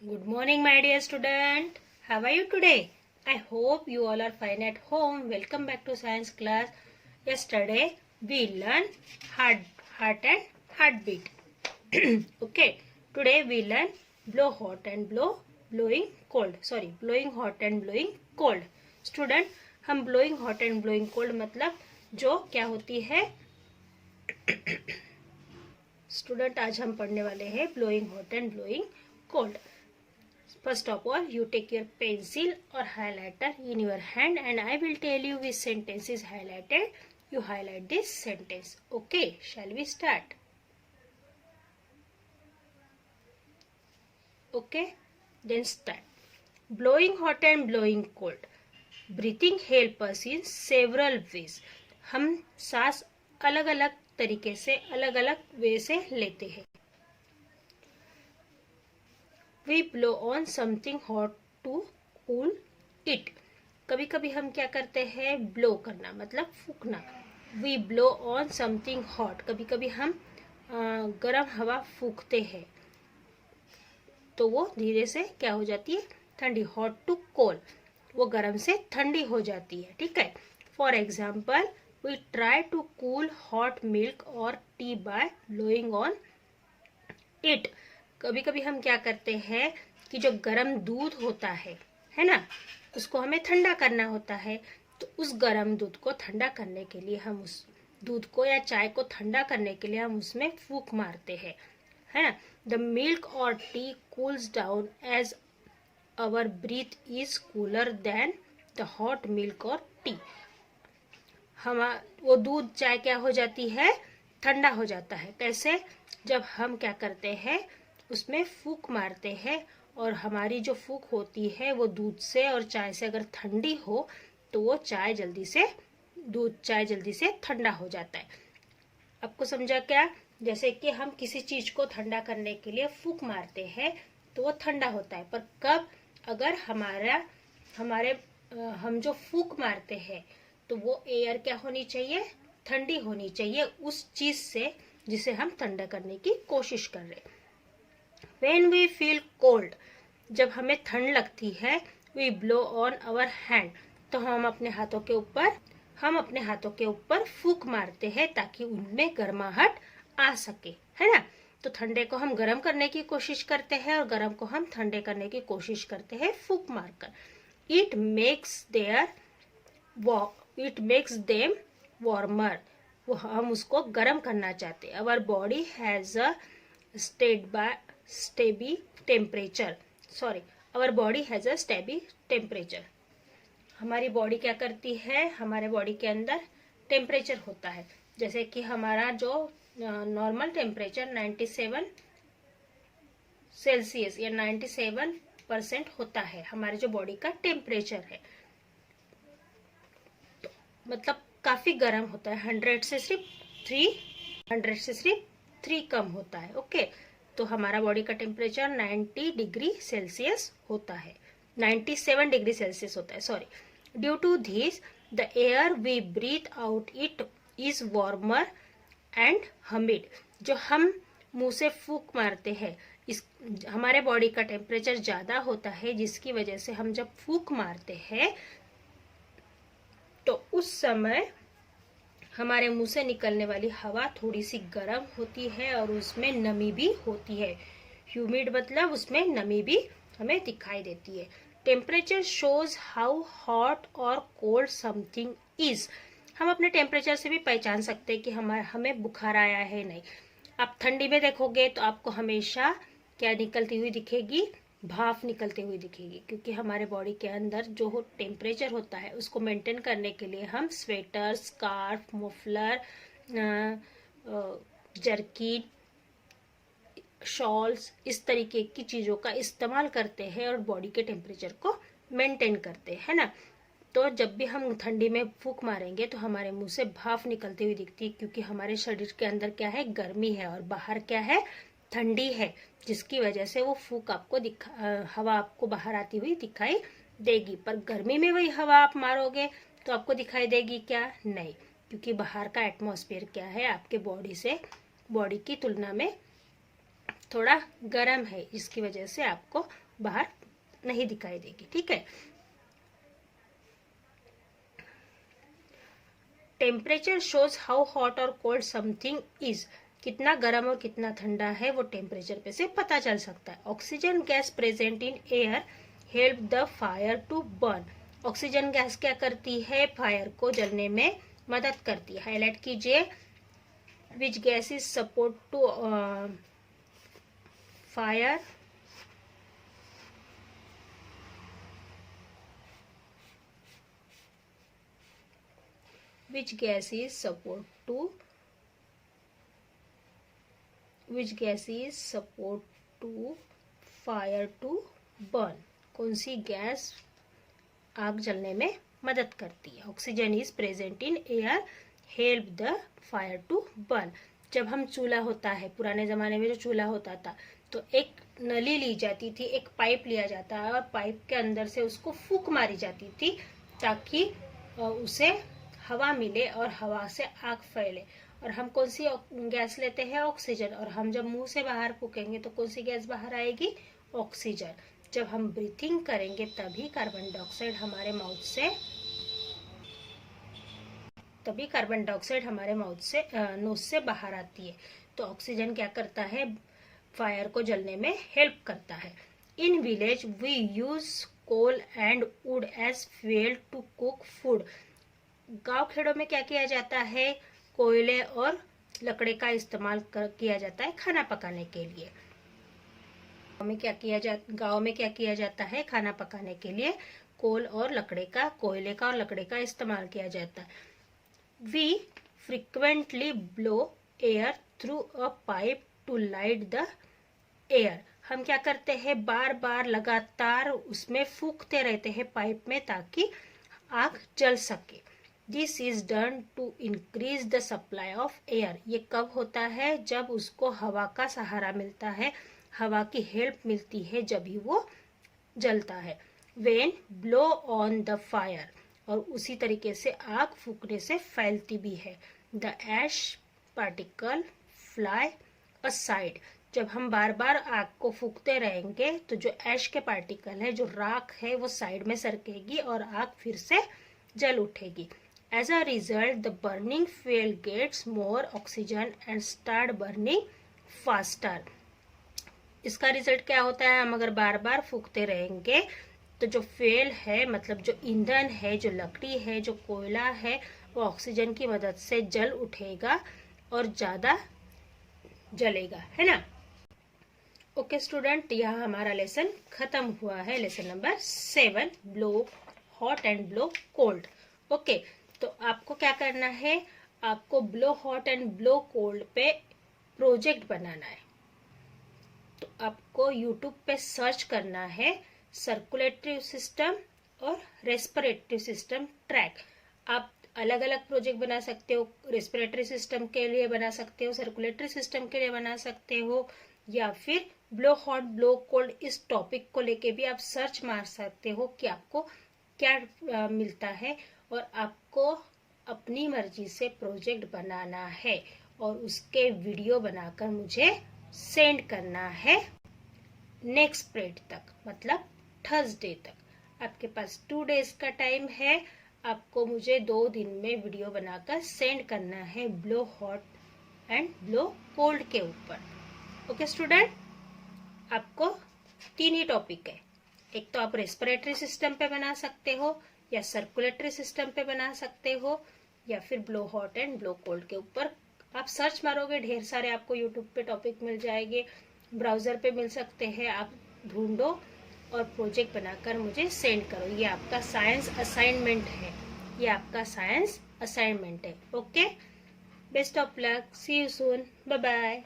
Good morning, my dear student. How are you today? I hope you all are fine at home. Welcome back to science class. Yesterday we learned heart and heartbeat. Okay. Today we learn blow hot and blowing cold. Sorry, blowing hot and blowing cold. Student, हम blowing hot and blowing cold मतलब जो क्या होती है student आज हम पढ़ने वाले हैं blowing hot and blowing cold. First of all, you take your pencil or highlighter in your hand and I will tell you which sentence is highlighted. You highlight this sentence. Okay, shall we start? Okay, then start. Blowing hot and blowing cold. Breathing help us in several ways. हम सांस अलग अलग तरीके से अलग अलग वे से लेते हैं. We blow on something hot to cool it. कभी कभी हम क्या करते हैं, ब्लो करना मतलब फूकना. We blow on something hot. कभी कभी हम गर्म हवा फूकते हैं तो वो धीरे से क्या हो जाती है, ठंडी. हॉट टू कोल्ड, वो गर्म से ठंडी हो जाती है. ठीक है. For example, we try to cool hot milk और tea by blowing on it. कभी कभी हम क्या करते हैं कि जो गर्म दूध होता है ना, उसको हमें ठंडा करना होता है. तो उस गर्म दूध को ठंडा करने के लिए हम उस दूध को या चाय को ठंडा करने के लिए हम उसमें फूंक मारते हैं, है ना. द मिल्क और tea cools down as our breath is cooler than the hot milk और टी. हम वो दूध चाय क्या हो जाती है, ठंडा हो जाता है. कैसे? जब हम क्या करते हैं, उसमें फूंक मारते हैं और हमारी जो फूंक होती है वो दूध से और चाय से अगर ठंडी हो तो वो चाय जल्दी से ठंडा हो जाता है. आपको समझा क्या? जैसे कि हम किसी चीज को ठंडा करने के लिए फूंक मारते हैं तो वो ठंडा होता है. पर कब? अगर हम जो फूंक मारते हैं तो वो एयर क्या होनी चाहिए, ठंडी होनी चाहिए उस चीज से जिसे हम ठंडा करने की कोशिश कर रहे हैं. When we feel cold, जब हमें ठंड लगती है, we blow on our hand, तो हम अपने हाथों के ऊपर फूंक मारते हैं ताकि उनमें गर्माहट आ सके, है ना. तो ठंडे को हम गर्म करने की कोशिश करते हैं और गर्म को हम ठंडे करने की कोशिश करते हैं फूंक मारकर. It makes them warmer. वो हम उसको गर्म करना चाहते हैं. Our body has a steady temperature. Our body has a steady temperature. हमारी बॉडी क्या करती है, हमारे बॉडी के अंदर टेम्परेचर होता है. जैसे कि हमारा जो नॉर्मल टेम्परेचर 97 सेल्सियस या 97% होता है हमारे जो बॉडी का टेम्परेचर है. तो मतलब काफी गर्म होता है. 100 से सिर्फ 3 कम होता है. ओके. तो हमारा बॉडी का टेम्परेचर 90 डिग्री सेल्सियस होता है, 97 डिग्री सेल्सियस होता है. Sorry. Due to this the air we breathe out it is warmer and humid. जो हम मुंह से फूंक मारते हैं, इस हमारे बॉडी का टेम्परेचर ज्यादा होता है जिसकी वजह से हम जब फूंक मारते हैं तो उस समय हमारे मुंह से निकलने वाली हवा थोड़ी सी गर्म होती है और उसमें नमी भी होती है. ह्यूमिड मतलब उसमें नमी भी हमें दिखाई देती है. टेम्परेचर शोज हाउ हॉट और कोल्ड समथिंग इज. हम अपने टेम्परेचर से भी पहचान सकते हैं कि हमें बुखार आया है नहीं. आप ठंडी में देखोगे तो आपको हमेशा क्या निकलती हुई दिखेगी, भाप निकलती हुई दिखेगी, क्योंकि हमारे बॉडी के अंदर जो टेम्परेचर होता है उसको मेंटेन करने के लिए हम sweater, scarf, muffler, jerkin, shawls, इस तरीके की चीजों का इस्तेमाल करते हैं और बॉडी के टेम्परेचर को मेंटेन करते हैं, है ना. तो जब भी हम ठंडी में फूंक मारेंगे तो हमारे मुंह से भाप निकलती हुई दिखती है, क्योंकि हमारे शरीर के अंदर क्या है, गर्मी है और बाहर क्या है, ठंडी है, जिसकी वजह से वो फूंक आपको हवा आपको बाहर आती हुई दिखाई देगी. पर गर्मी में वही हवा आप मारोगे तो आपको दिखाई देगी क्या? नहीं, क्योंकि बाहर का एटमॉस्फेयर क्या है, आपके बॉडी की तुलना में थोड़ा गर्म है, इसकी वजह से आपको बाहर नहीं दिखाई देगी, ठीक है। टेम्परेचर शोज हाउ हॉट और कोल्ड समथिंग इज। कितना गर्म और कितना ठंडा है वो टेम्परेचर पे से पता चल सकता है। Oxygen gas present in air help the fire to burn. Oxygen gas क्या करती है, फायर को जलने में मदद करती है। हाईलाइट कीजिए, which gas is support to fire, which gas is support to fire to burn। कौन सी गैस आग जलने में मदद करती है। Oxygen is present in air help the fire to burn. जब हम चूल्हा होता है, पुराने जमाने में जो चूल्हा होता था, तो एक नली ली जाती थी, एक पाइप लिया जाता है और पाइप के अंदर से उसको फूंक मारी जाती थी ताकि उसे हवा मिले और हवा से आग फैले। और हम कौन सी गैस लेते हैं, ऑक्सीजन। और हम जब मुंह से बाहर फूकेंगे तो कौन सी गैस बाहर आएगी, ऑक्सीजन। जब हम ब्रीथिंग करेंगे तभी कार्बन डाइऑक्साइड हमारे माउथ से नोज से बाहर आती है। तो ऑक्सीजन क्या करता है, फायर को जलने में हेल्प करता है। In village we use coal and wood as fuel to cook food. गांव खेड़ों में क्या किया जाता है, कोयले और लकड़ी का इस्तेमाल किया जाता है खाना पकाने के लिए। गांव में क्या किया जाता है, खाना पकाने के लिए कोयले का और लकड़ी का इस्तेमाल किया जाता है। We frequently blow air through a pipe to light the air. हम क्या करते हैं, बार बार लगातार उसमें फूंकते रहते हैं पाइप में ताकि आग जल सके। This is done to increase the supply of air. ये कब होता है, जब उसको हवा का सहारा मिलता है, हवा की हेल्प मिलती है, जब ही वो जलता है। When blow on the fire, और उसी तरीके से आग फूकने से फैलती भी है। The ash particle fly aside. जब हम बार बार आग को फूकते रहेंगे तो जो ऐश के पार्टिकल है, जो राख है, वो साइड में सरकेगी और आग फिर से जल उठेगी। As a result, the burning fuel gets more oxygen and start burning faster। इसका रिजल्ट क्या होता है, हम अगर बार बार फूकते रहेंगे तो जो फ्यूल है, मतलब जो ईंधन है, जो लकड़ी है, जो कोयला है, वो ऑक्सीजन की मदद से जल उठेगा और ज्यादा जलेगा, है ना। ओके स्टूडेंट, यहाँ हमारा लेसन खत्म हुआ है। Lesson number 7, blow hot and blow cold. Okay, तो आपको क्या करना है, आपको blow hot and blow cold पे प्रोजेक्ट बनाना है। तो आपको यूट्यूब पे सर्च करना है सर्कुलेटरी सिस्टम और रेस्पिरेटरी सिस्टम ट्रैक। आप अलग अलग प्रोजेक्ट बना सकते हो, रेस्पिरेटरी सिस्टम के लिए बना सकते हो, सर्कुलेटरी सिस्टम के लिए बना सकते हो, या फिर ब्लो हॉट ब्लो कोल्ड इस टॉपिक को लेके भी आप सर्च मार सकते हो कि आपको क्या मिलता है। और आपको अपनी मर्जी से प्रोजेक्ट बनाना है और उसके वीडियो बनाकर मुझे सेंड करना है नेक्स्ट पीरियड तक, मतलब थर्सडे तक। आपके पास 2 डेज का टाइम है। आपको मुझे 2 दिन में वीडियो बनाकर सेंड करना है blow hot and blow cold के ऊपर। ओके स्टूडेंट, आपको 3 ही टॉपिक है। एक तो आप रेस्पिरेटरी सिस्टम पे बना सकते हो, या सर्कुलेटरी सिस्टम पे बना सकते हो, या फिर blow hot and blow cold के ऊपर आप सर्च मारोगे, ढेर सारे आपको यूट्यूब पे टॉपिक मिल जाएंगे, ब्राउजर पे मिल सकते हैं। आप ढूंढो और प्रोजेक्ट बनाकर मुझे सेंड करो। ये आपका साइंस असाइनमेंट है। Okay, best of luck, see you soon, bye bye.